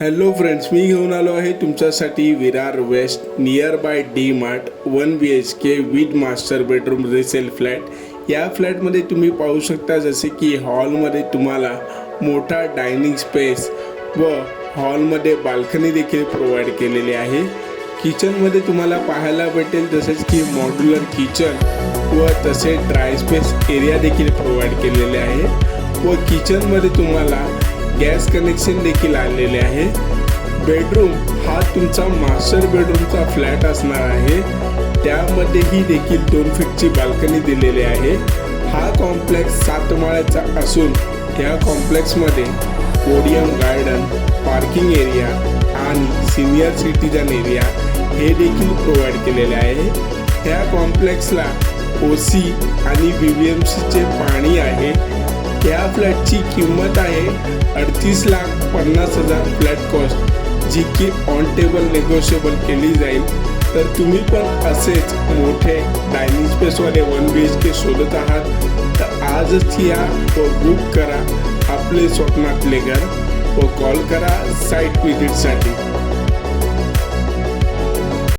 Hello friends, मी घेऊन आलो आहे तुमच्यासाठी Virar west nearby D Mart 1 BHK with master bedroom resale flat. या फ्लॅटमध्ये तुम्ही पाहू शकता जसे की हॉलमध्ये तुम्हाला मोठा डायनिंग स्पेस व हॉलमध्ये बाल्कनी देखील प्रोव्हाइड केलेली आहे। किचनमध्ये तुम्हाला पाहायला भेटेल जसेच की मॉड्युलर किचन व तसे ड्राय स्पेस एरिया देखील प्रोव्हाइड केलेले आहे व किचनमध्ये तुम्हाला गॅस कनेक्शन देखील आलेले आहे। बेडरूम हा तुमचा मास्टर बेडरूमचा फ्लॅट असणार आहे। त्यामध्येही देखील 2 फीटची बाल्कनी दिलेली आहे। हा कॉम्प्लेक्स 7 माळ्याचा असून या कॉम्प्लेक्समध्ये पोडियम गार्डन, पार्किंग एरिया आणि सिनियर सिटीजन एरिया हे देखील प्रोव्हाइड केलेले आहे। या कॉम्प्लेक्सला OC आणि BBMCचे पाणी आहे। या फ्लॅटची किंमत आहे 38,50,000 फ्लॅट कॉस्ट, जी की ऑन टेबल नेगोशिएबल केली जाईल। तर तुम्ही पण असेच मोठे डायनिंग स्पेसवाले 1 BHK शोधत आहात तर आजच या व बुक करा आपले स्वप्नातले घर व कॉल करा साईट व्हिजिटसाठी।